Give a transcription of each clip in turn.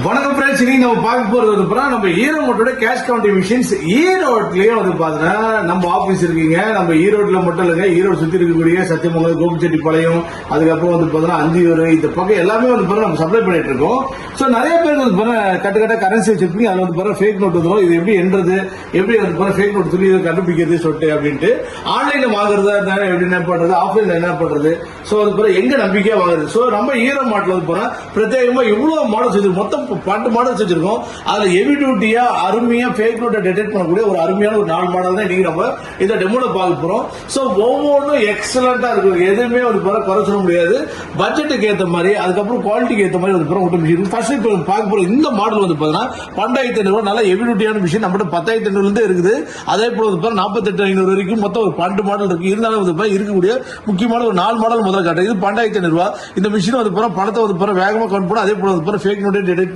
வணக்கம் ஃப்ரெண்ட்ஸ், இன்னைக்கு நம்ம பார்க்க போறது வந்து நம்ம ஈரோட்டோட கேஷ் கவுண்டிங் மிஷின்ஸ். ஈரோட்லயே வந்து பாத்தீங்கன்னா நம்ம ஆபீஸ் இருக்கீங்க. நம்ம ஈரோட்ல மட்டும் இல்லைங்க, ஈரோடு சுத்தி இருக்கக்கூடிய சத்தியமங்கலம், கோபிச்செட்டிப்பாளையம், அதுக்கப்புறம் வந்து பாத்தீங்கன்னா அந்தியூர், இந்த பக்கம் எல்லாமே வந்து நம்ம சப்ளை பண்ணிட்டு இருக்கோம். சோ நிறைய பேர் வந்து கட்ட கரன்சி வச்சிருப்பீங்க. அதுல வந்து ஃபேக் நோட் வந்துடும். இது எப்படி என்றது, எப்படி வந்து ஃபேக் நோட் சொல்லி இதை கண்டுபிடிக்கிறது சொல்லிட்டு அப்படின்ட்டு ஆன்லைன்ல வாங்குறதா இருந்தாலும் எப்படி என்ன பண்றது, ஆஃப்லைன்ல என்ன பண்றது, சோ அது எங்க நம்பிக்கையா வாங்குறது. சோ நம்ம ஈரோ மாடல் வந்து பிரத்யேகமா இவ்வளவு மாடல் செஞ்சு மொத்தம் 12 மாடல் வச்சிருக்கோம். அதுல ஹெவி டியூட்டியா அருமையா ஃபேக் நோட்டை டிடெக்ட் பண்ணக்கூடிய ஒரு அருமையான ஒரு 4 மாடல் தான் இன்னைக்கு நம்ம இந்த டெமோல பார்க்க போறோம். சோ ஒவ்வொன்றும் எக்ஸலண்டா இருக்கும். எதுவுமே வந்து குறை சொல்ல முடியாது. பட்ஜெட்டுக்கு ஏற்ற மாதிரி, அதுக்கப்புறம் குவாலிட்டிக்கு ஏற்ற மாதிரி வந்து ஒட்டு மிஷின் ஃபர்ஸ்ட் இப்போ பார்க்க போறோம். இந்த மாடல் வந்து பாத்தீங்கன்னா 12,500 நல்ல ஹெவி டியூட்டியான மிஷின் நம்மகிட்ட 10,500 இருந்து இருக்குது. அதே போல வந்து 48,500 வரைக்கும் மொத்தம் ஒரு 12 மாடல் இருக்கு. இருந்தாலும் வந்து இருக்கக்கூடிய முக்கியமான ஒரு 4 மாடல் முதல்ல காட்டு. இது 12,500. இந்த மிஷின் வந்து பணத்தை வந்து வேகமா கவுண்ட் பண்ணும். அதே போல வந்து ஃபேக் நோட்டை டிடெக்ட் பண்ணும்.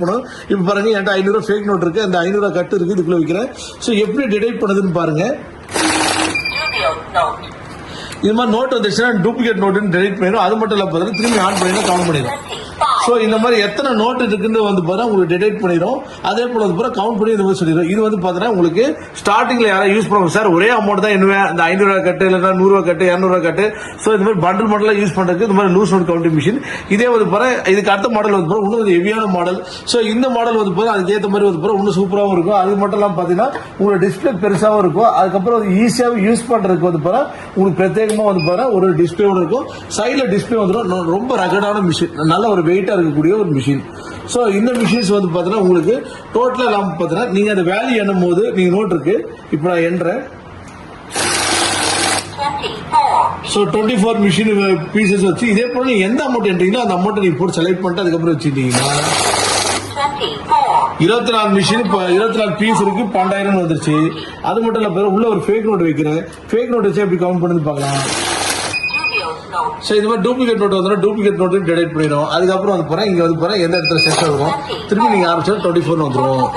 இப்ப பாருங்க, என்கிட்ட 500 ஃபேக் நோட் இருக்கு. அந்த 500 கட்டு இருக்கு, இதுக்குள்ள வைக்கிறேன். சோ எப்படி டிடெக்ட் பண்ணுதுன்னு பாருங்க. இது மாதிரி நோட் வந்துச்சுன்னா டூப்ளிகேட் நோட்டுன்னு டிடெக்ட் பண்ணிடும். அது மட்டும் இல்ல பாத்தீங்கன்னா திரும்பி ஆன் பண்ணினா கவுண்ட் பண்ணிடும். சோ இந்த மாதிரி எத்தனை நோட் இருக்குன்னு வந்து பாத்தீங்கன்னா உங்களுக்கு டிடெக்ட் பண்ணிடும். அதே போல வந்து கவுண்ட் பண்ணி இந்த மாதிரி சொல்லிடும். இது வந்து பாத்தீங்கன்னா உங்களுக்கு ஸ்டார்டிங்ல யாராவது யூஸ் பண்ணுவோம் சார், ஒரே அமௌண்ட் தான் என்ன, இந்த 500 கட்டு இல்லைன்னா 100 கட்டு 200 கட்டு. சோ இந்த மாதிரி பண்டில் மாடலா யூஸ் பண்றதுக்கு இந்த மாதிரி லூஸ் நோட் கவுண்டிங் மிஷின். இதே வந்து இதுக்கு அடுத்த மாடல் வந்து இன்னும் ஹெவியான மாடல். சோ இந்த மாடல் வந்து அதுக்கு ஏற்ற மாதிரி வந்து இன்னும் சூப்பராகவும் இருக்கும். அது மட்டும் இல்லாம பாத்தீங்கன்னா உங்களுக்கு டிஸ்பிளே பெருசாவும் இருக்கும். அதுக்கப்புறம் ஈஸியாவும் யூஸ் பண்றதுக்கு வந்து உங்களுக்கு பிரத்யேகமா வந்து ஒரு டிஸ்பிளேவோட இருக்கும். சைட்ல டிஸ்பிளே வந்துடும். ரொம்ப ரகடான மிஷின், நல்ல ஒரு வெயிட்டா இருக்கக்கூடிய ஒரு மிஷின். சோ இந்த மிஷின்ஸ் வந்து பாத்தீங்கன்னா உங்களுக்கு டோட்டலா எல்லாம் பாத்தீங்கன்னா நீங்க அந்த வேல்யூ எண்ணும் போது நீங்க நோட் இருக்கு. இப்ப நான் எண்றேன். சோ 24 மிஷின் பீசஸ் வச்சு இதே போல நீங்க எந்த அமௌண்ட் எண்றீங்களோ அந்த அமௌண்ட் நீங்க போட்டு செலக்ட் பண்ணிட்டு அதுக்கப்புறம் வச்சுட்டீங்கன்னா 24 மிஷின் 24 பீஸ் இருக்கு. 12,000 வந்துருச்சு. அது மட்டும் இல்ல, உள்ள ஒரு ஃபேக் நோட் வைக்கிறேன். ஃபேக் நோட் வச்சு எப்படி கவுண்ட் பண்ணி பார்க்கலாம். சோ இது மாதிரி டூப்ளிகேட் நோட் வந்து டூப்ளிகேட் நோட் டிடெக்ட் பண்ணிடும். அதுக்கப்புறம் வந்து போறேன், இங்க வந்து போறேன், எந்த இடத்துல செட் ஆகும் திரும்பி நீங்க ஆரம்பிச்சா 24 வந்துடும்.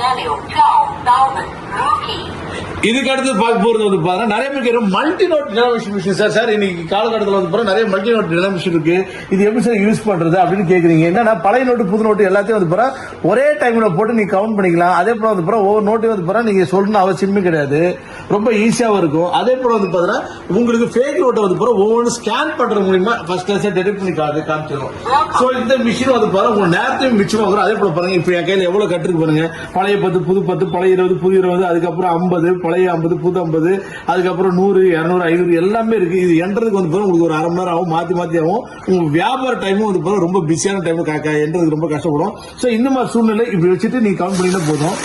இதுக்கு அடுத்து பார்க்க போறது வந்து பாருங்க, நிறைய பேருக்கு multi note denomination machine. Sir இன்னைக்கு காலகட்டத்தில் வந்து நிறைய மல்டி நோட் டினாமினேஷன் இருக்கு, இது எப்படி சார் யூஸ் பண்றது அப்படின்னு கேக்குறீங்க. என்னன்னா பழைய நோட்டு புது நோட்டு எல்லாத்தையும் வந்து ஒரே டைம்ல போட்டு நீங்க கவுண்ட் பண்ணிக்கலாம். அதே போல வந்து ஒவ்வொரு நோட்டையும் வந்து நீங்க சொல்லணும் அவசியமே கிடையாது. ரொம்ப ஈஸியாவும் இருக்கும். அதே போல வந்து பாத்தீங்கன்னா உங்களுக்கு ஃபேக் நோட்டை வந்து ஒவ்வொரு ஸ்கேன் பண்றது மூலமா ஃபர்ஸ்ட் கிளாஸ் டிடெக்ட் பண்ணி காமிச்சிடும். சோ இந்த மிஷின் வந்து உங்க நேரத்தையும் மிச்சமாகும். அதே போல பாருங்க, இப்ப என் கையில எவ்வளவு கட்டுருக்கு பாருங்க. பழைய 10, புது 10, பழைய 20, புது 20, அதுக்கப்புறம் 50, பழைய 50, புது 50, அதுக்கப்புறம் 100, 200, 500 எல்லாமே இருக்கு. இது என்றதுக்கு வந்து உங்களுக்கு ஒரு 1/2 மணி நேரம் ஆகும், மாத்தி ஆகும். உங்க வியாபார டைமும் வந்து ரொம்ப பிஸியான டைம், என்றதுக்கு ரொம்ப கஷ்டப்படும். சோ இந்த மாதிரி சூழ்நிலை இப்படி வச்சுட்டு நீங்க கவுண்ட் பண்ணினா போதும்.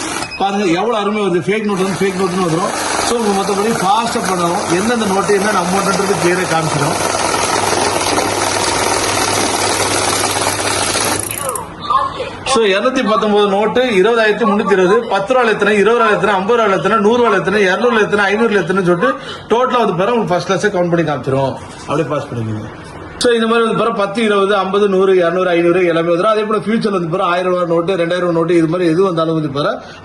பாருங்க எவ்வளவு அருமை வருது. ஃபேக் நோட் வந்து ஃபேக் நோட்னு வந்துடும். சோ உங்க மொத்தப்படி ஃபாஸ்டா பண்ணணும். எந்தெந்த நோட்டு என்ன அமௌண்ட்ன்றது கிளியரா காமிச்சிடும். சோ 219 நோட்டு 20,320, 10 ரூபாய் எத்தனை, 20 ரூபாய் எத்தனை, 50 ரூபாய் எத்தனை, 100 ரூபாய் எத்தனை, 200 எத்தனை, 500 எத்தனை சொல்லிட்டு டோட்டலா வந்து உங்களுக்கு ஃபர்ஸ்ட் கிளாஸ் கவுண்ட் பண்ணி காமிச்சிரும். அப்படியே பாஸ் பண்ணிக்கோங்க. சோ இந்த மாதிரி வந்து 10, 20, 50, 100, 200, 500 எல்லாமே வந்துடும். அதே போல ஃபியூச்சர்ல வந்து 1000 ரூபாய் நோட்டு, 2000 நோட்டு, இது மாதிரி எது வந்தாலும் வந்து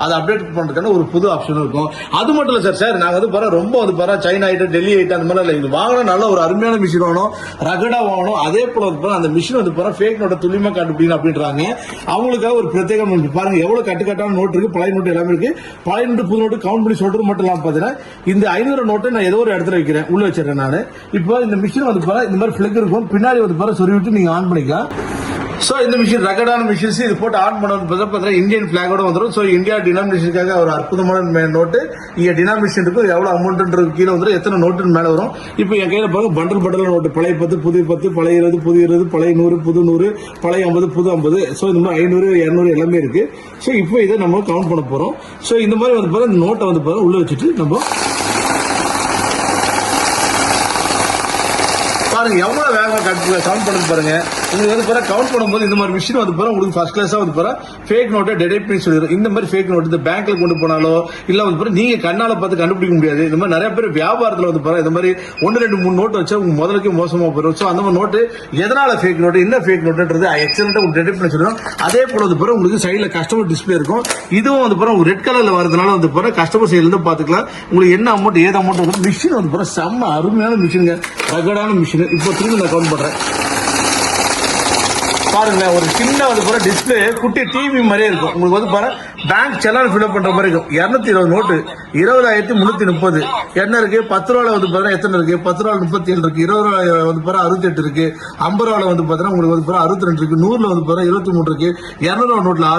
அதை அப்டேட் பண்றதுக்கான ஒரு புது ஆப்ஷன் இருக்கும். அது மட்டும் இல்ல சார், நாங்க வந்து ரொம்ப வந்து சைனா ஐட்டம், டெல்லி ஐட்டம் அந்த மாதிரி இல்ல. வாங்கினா நல்ல ஒரு அருமையான மிஷின் வாங்கணும், ரகடா வாங்கணும். அதே போல வந்து அந்த மிஷின் வந்து ஃபேக் நோட்டை துல்லியமா கண்டுபிடிக்கணும் அப்படின்றாங்க. அவங்களுக்காக ஒரு பிரத்யேகம் பாருங்க, எவ்வளவு கட்டுக்கட்டான நோட் இருக்கு, பழைய நோட்டு எல்லாமே இருக்கு. பழைய நோட்டு புது நோட்டு கவுண்ட் பண்ணி சொல்றது மட்டும் இல்லாம பாத்தீங்கன்னா இந்த 500 நோட்டை நான் ஏதோ ஒரு இடத்துல வைக்கிறேன், உள்ள வச்சிருக்கேன் நான். இப்போ இந்த மிஷின் வந்து இந்த மாதிரி பிளக் இருக்கும், பின்னாடி வந்து விட்டு நீங்க ஆன் பண்ணிக்கலாம். சோ இந்த மிஷின் ரகடான மிஷின்ஸ். இது போட்டு ஆன் பண்ண இந்தியன் பிளாகோட வந்துடும். சோ இந்தியா டினாமினேஷனுக்காக ஒரு அற்புதமான நோட்டு. இங்க டினாமினேஷன் இருக்கும், எவ்வளவு அமௌண்ட் கீழே வந்துடும், எத்தனை நோட்டு மேல வரும். இப்போ என் கையில பாருங்க பண்டல் நோட்டு. பழைய 10, புது 10, பழைய 20, புது 20, பழைய 100, புது 100, பழைய 50, புது 50. சோ இந்த மாதிரி 500, 200 எல்லாமே இருக்கு. சோ இப்போ இதை நம்ம கவுண்ட் பண்ண போறோம். சோ இந்த மாதிரி வந்து நோட்டை வந்து உள்ள வச்சுட்டு நம்ம பாருங்க எவ்வளவு வேகமா கவுண்ட் பண்ணி பாருங்க. உங்களுக்கு வந்து கவுண்ட் பண்ணும்போது இந்த மாதிரி மிஷின் வந்து உங்களுக்கு ஃபர்ஸ்ட் கிளாஸா வந்து ஃபேக் நோட்டை டிடெக்ட் பண்ணி சொல்லிடும். இந்த மாதிரி ஃபேக் நோட் இந்த பேங்க்ல கொண்டு போனாலோ இல்ல வந்து நீங்க கண்ணால பார்த்து கண்டுபிடிக்க முடியாது. இந்த மாதிரி நிறைய பேர் வியாபாரத்துல வந்து இந்த மாதிரி 1, 2, 3 நோட்டு வச்சா உங்க முதலுக்கு மோசமா போயிடும். சோ அந்த மாதிரி நோட்டு எதனால ஃபேக் நோட்டு, என்ன ஃபேக் நோட்டுன்றது எக்ஸலண்டா உங்களுக்கு டிடெக்ட் பண்ணி சொல்லிடும். அதே போல வந்து உங்களுக்கு சைடுல கஸ்டமர் டிஸ்பிளே இருக்கும். இதுவும் வந்து ரெட் கலர்ல வரதுனால வந்து கஸ்டமர் சைடுல இருந்து பாத்துக்கலாம் உங்களுக்கு என்ன அமௌண்ட் ஏது அமௌண்ட். மிஷின் வந்து செம்ம அருமையான மிஷினுங்க, ரகடான மிஷின். இப்போ திரும்பி நான் கவுண்ட் பண்றேன். பாருங்க ஒரு சின்ன வந்து பாரு டிஸ்பிளே குட்டி டிவி மாதிரியே இருக்கும். உங்களுக்கு வந்து பாரு பேங்க் செலான் ஃபில்அப் பண்ற மாதிரி இருக்கும். 220 நோட்டு 20,330 என்ன இருக்கு? 10 ரூபாய் வந்து பாரு எத்தனை இருக்கு? 10 ரூபாய் 37 இருக்கு, 20 ரூபாய் வந்து பாரு 68 இருக்கு, 50 ரூபாய் வந்து பாத்தீங்கன்னா உங்களுக்கு வந்து பாரு 62 இருக்கு, 100ல வந்து பாரு 23 இருக்கு, 200 நோட்ல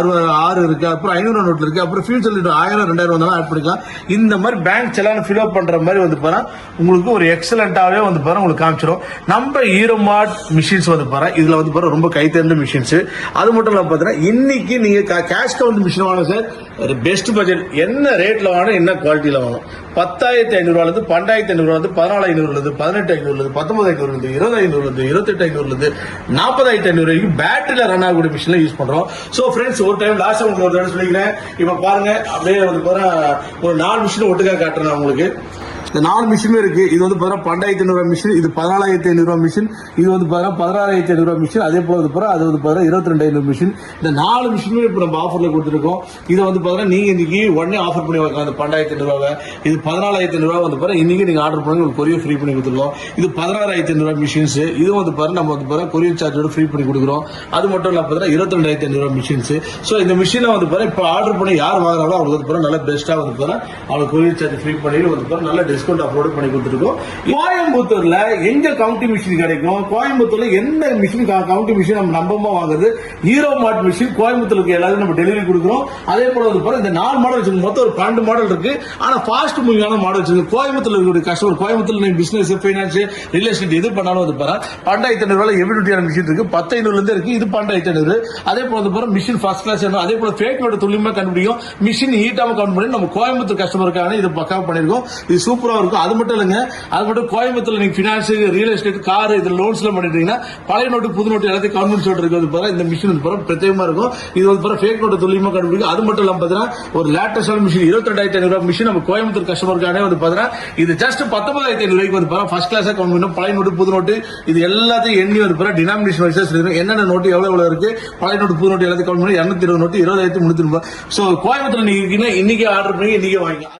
6 இருக்கு, அப்புறம் 500 நோட்ல இருக்கு, அப்புறம் ஃபியூச்சர்ல 1000 2000 வந்தாலும் ஆட் பண்ணிக்கலாம். இந்த மாதிரி பேங்க் செலான் ஃபில்அப் பண்ற மாதிரி வந்து பாரு உங்களுக்கு ஒரு எக்ஸலண்டாவே வந்து பாரு உங்களுக்கு காமிச்சிடும். நம்ம ஹீரோ மார்ட் மிஷின்ஸ் வந்து பாரு இதுல வந்து பாரு ரொம்ப கை தேர்ந்த மிஷின்ஸ். அது மட்டும் இல்லாம பாத்தீங்கன்னா இன்னைக்கு நீங்க கேஷ் கவுண்ட் மிஷின் வாங்க சார், பெஸ்ட் பட்ஜெட் என்ன ரேட்ல வாங்கணும், என்ன குவாலிட்டியில வாங்கணும். 10,500 இருந்து 12,500 இருந்து 14,500 இருந்து 18,500 இருந்து 19,500 இருந்து 20,500 இருந்து 28,500 இருந்து 40,500 வரைக்கும் பேட்டரியில ரன் ஆகக்கூடிய மிஷின்ல யூஸ் பண்றோம். சோ ஃப்ரெண்ட்ஸ், ஒரு டைம் லாஸ்ட் உங்களுக்கு ஒரு தடவை சொல்லிக்கிறேன். இப்ப பாருங்க அப்படியே வந்து பாரு ஒரு 4 மிஷின் ஒட்டுக்கா காட்டுறேன் உங்களுக்கு. இந்த 4 மிஷினுமே இருக்கு. இது வந்து 12,500 மிஷின், இது 14,500 மிஷின், இது வந்து 16,500 மிஷின், அதே போல வந்து அது வந்து 22,500 மிஷின். இந்த 4 மிஷினுமே இப்ப நம்ம ஆஃபர்ல கொடுத்துருக்கோம். இதை வந்து நீங்க இன்னைக்கு உடனே ஆஃபர் பண்ணி வைக்கலாம். இந்த 12,500 இது 14,500 வந்து இன்னைக்கு நீங்க ஆர்டர் பண்ணி உங்களுக்கு கொரியர் ஃப்ரீ பண்ணி கொடுத்துருக்கோம். இது 16,500 மிஷின்ஸ், இது வந்து நம்ம வந்து கொரியர் சார்ஜோட ஃப்ரீ பண்ணி கொடுக்குறோம். அது மட்டும் இல்லாம 22,500 மிஷின்ஸ். சோ இந்த மிஷினை வந்து இப்ப ஆர்டர் பண்ணி யார் வாங்குறாங்களோ அவங்களுக்கு வந்து நல்ல பெஸ்டா வந்து அவங்களுக்கு கொரியர் சார்ஜ் ஃப்ரீ பண்ணி வந்து நல்ல டிஸ்கவுண்ட் அப்லோட் பண்ணி கொடுத்துருக்கோம். கோயம்புத்தூர்ல எங்க கவுண்டிங் மிஷின் கிடைக்கும், கோயம்புத்தூர்ல எந்த மிஷின் கவுண்டிங் மிஷின் நம்ம நம்பமா வாங்குறது, ஹீரோ மார்ட் மிஷின் கோயம்புத்தூருக்கு எல்லாரும் நம்ம டெலிவரி கொடுக்குறோம். அதே போல வந்து இந்த 4 மாடல் வச்சிருக்கு, மொத்தம் ஒரு 12 மாடல் இருக்கு. ஆனா ஃபாஸ்ட் மூவிங்கான மாடல் வச்சிருக்கு. கோயம்புத்தூர்ல இருக்கக்கூடிய கஸ்டமர், கோயம்புத்தூர்ல நீங்க பிசினஸ் பைனான்ஸ் ரியல் எஸ்டேட் எது பண்ணாலும் வந்து 12,500 எவிடியான மிஷின் இருக்கு. 10,500 இருந்து இருக்கு, இது 12,500. அதே போல வந்து மிஷின் ஃபர்ஸ்ட் கிளாஸ், அதே போல ஃபேக் நோட் துல்லியமா கண்டுபிடிக்கும், மிஷின் ஹீட்டாம கவுண்ட் பண்ணி நம்ம கோயம்புத்தூர் கஸ்டமருக்கான இது பக்காவா பண்ணிருக்கோம். இது சூப்பரா இருக்கும். அது மட்டும் இல்லைங்க, அது மட்டும் கோயம்புத்தூர்ல நீங்க பினான்ஸ் ரியல் எஸ்டேட் கார் இது லோன்ஸ் எல்லாம் பண்ணிட்டீங்கன்னா பழைய நோட்டு புது நோட்டு எல்லாத்தையும் கவர்மெண்ட் சொல்லிட்டு இருக்கு. இந்த மிஷின் வந்து பிரத்யேகமா இருக்கும். இது வந்து ஃபேக் நோட்டு துல்லியமா கண்டுபிடிக்கும். அது மட்டும் இல்லாம பாத்தீங்கன்னா ஒரு லேட்டஸ்டான மிஷின் 22,500 மிஷின் நம்ம கோயம்புத்தூர் கஸ்டமருக்கானே வந்து பாத்தீங்கன்னா இது ஜஸ்ட் 19,500 வந்து ஃபர்ஸ்ட் கிளாஸா கவுண்ட் பண்ணும். பழைய நோட்டு புது நோட்டு இது எல்லாத்தையும் எண்ணி வந்து டினாமினேஷன் வைஸா என்னென்ன நோட்டு எவ்வளவு இருக்கு, பழைய நோட்டு புது நோட்டு எல்லாத்தையும் கவுண்ட் பண்ணி 220 நோட்டு 20,330. சோ கோயம்புத்தூர் நீங்க இன்னைக்கு ஆர்டர் பண்ணி இன்னைக்கு வாங்கிக்கலாம்.